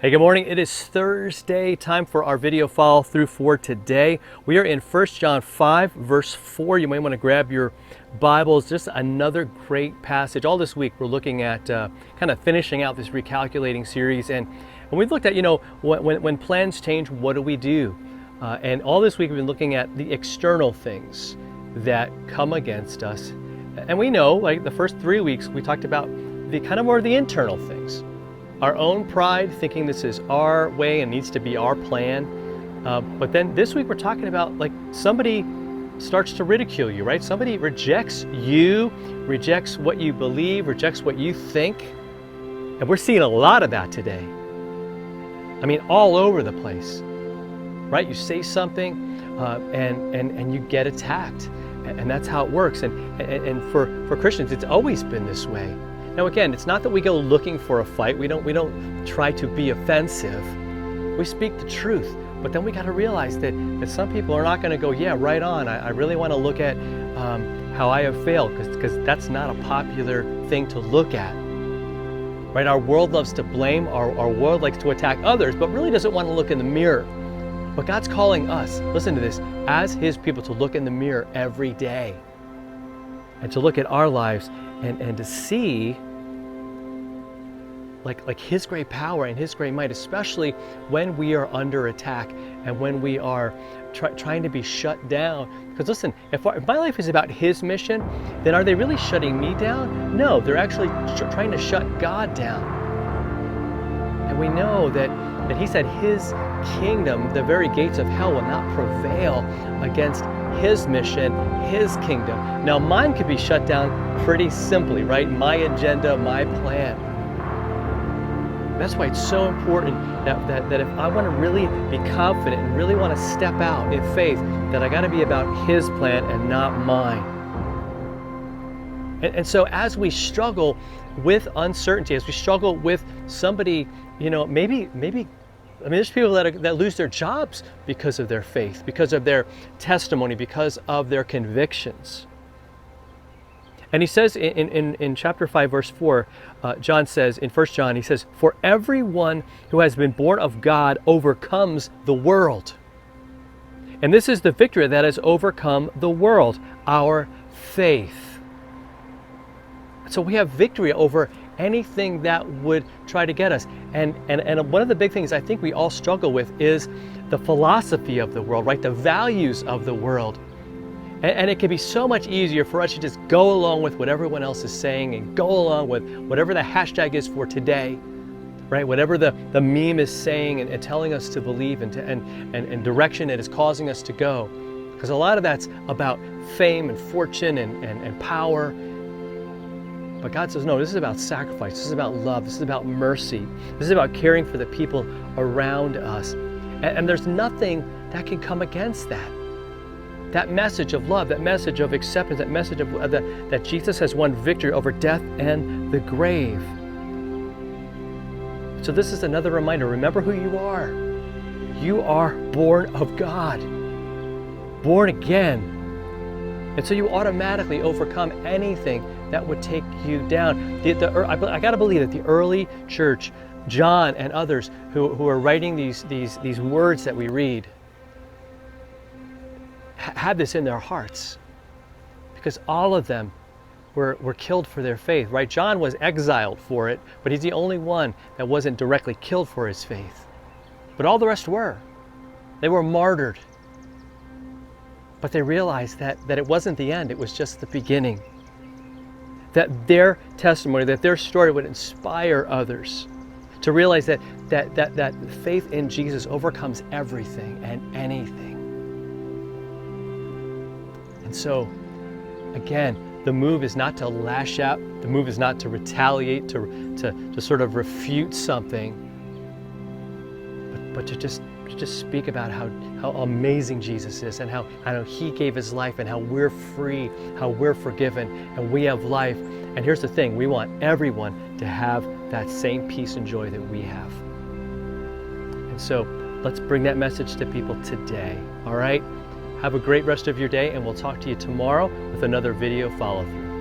Hey, good morning. It is Thursday, time for our video follow through for today. We are in 1 John 5, verse 4. You might want to grab your Bibles. Just another great passage. All this week, we're looking at kind of finishing out this recalculating series. And we've looked at, when plans change, what do we do? And all this week, we've been looking at the external things that come against us. And we know, like the first 3 weeks, we talked about the kind of more of the internal things. Our own pride, thinking this is our way and needs to be our plan. But then this week we're talking about like somebody starts to ridicule you, right? Somebody rejects you, rejects what you believe, rejects what you think. And we're seeing a lot of that today. I mean, all over the place, right? You say something and you get attacked. And that's how it works. And for Christians, it's always been this way. Now again, it's not that we go looking for a fight. We don't try to be offensive. We speak the truth. But then we got to realize that some people are not going to go, yeah, right on. I really want to look at how I have failed, because that's not a popular thing to look at. Right? Our world loves to blame. Our world likes to attack others, but really doesn't want to look in the mirror. But God's calling us, listen to this, as His people to look in the mirror every day and to look at our lives and to see like His great power and His great might, especially when we are under attack and when we are trying to be shut down. Because listen, if my life is about His mission, then are they really shutting me down? No, they're actually trying to shut God down. And we know that He said His kingdom, the very gates of hell will not prevail against His mission, His kingdom. Now mine could be shut down pretty simply, right? My agenda, my plan. That's why it's so important that if I want to really be confident and really want to step out in faith, that I got to be about His plan and not mine. And so as we struggle with uncertainty, as we struggle with somebody, maybe there's people that lose their jobs because of their faith, because of their testimony, because of their convictions. And he says in chapter 5, verse 4, John says, in 1 John, he says, "For everyone who has been born of God overcomes the world. And this is the victory that has overcome the world, our faith." So we have victory over anything that would try to get us. And one of the big things I think we all struggle with is the philosophy of the world, right? The values of the world. And it can be so much easier for us to just go along with what everyone else is saying and go along with whatever the hashtag is for today, right? Whatever the meme is saying and telling us to believe and direction it is causing us to go. Because a lot of that's about fame and fortune and power. But God says, no, this is about sacrifice. This is about love. This is about mercy. This is about caring for the people around us. And there's nothing that can come against that. That message of love, that message of acceptance, that message of that Jesus has won victory over death and the grave. So this is another reminder. Remember who you are. You are born of God, born again. And so you automatically overcome anything that would take you down. I got to believe that the early church, John and others who are writing these words that we read, had this in their hearts, because all of them were killed for their faith, right? John was exiled for it, but he's the only one that wasn't directly killed for his faith. But all the rest were. They were martyred. But they realized that it wasn't the end, it was just the beginning. That their testimony, that their story would inspire others to realize that faith in Jesus overcomes everything and anything. And so, again, the move is not to lash out, the move is not to retaliate, to sort of refute something, but to just speak about how amazing Jesus is and how He gave His life and how we're free, how we're forgiven, and we have life. And here's the thing, we want everyone to have that same peace and joy that we have. And so let's bring that message to people today, all right? Have a great rest of your day, and we'll talk to you tomorrow with another video follow-through.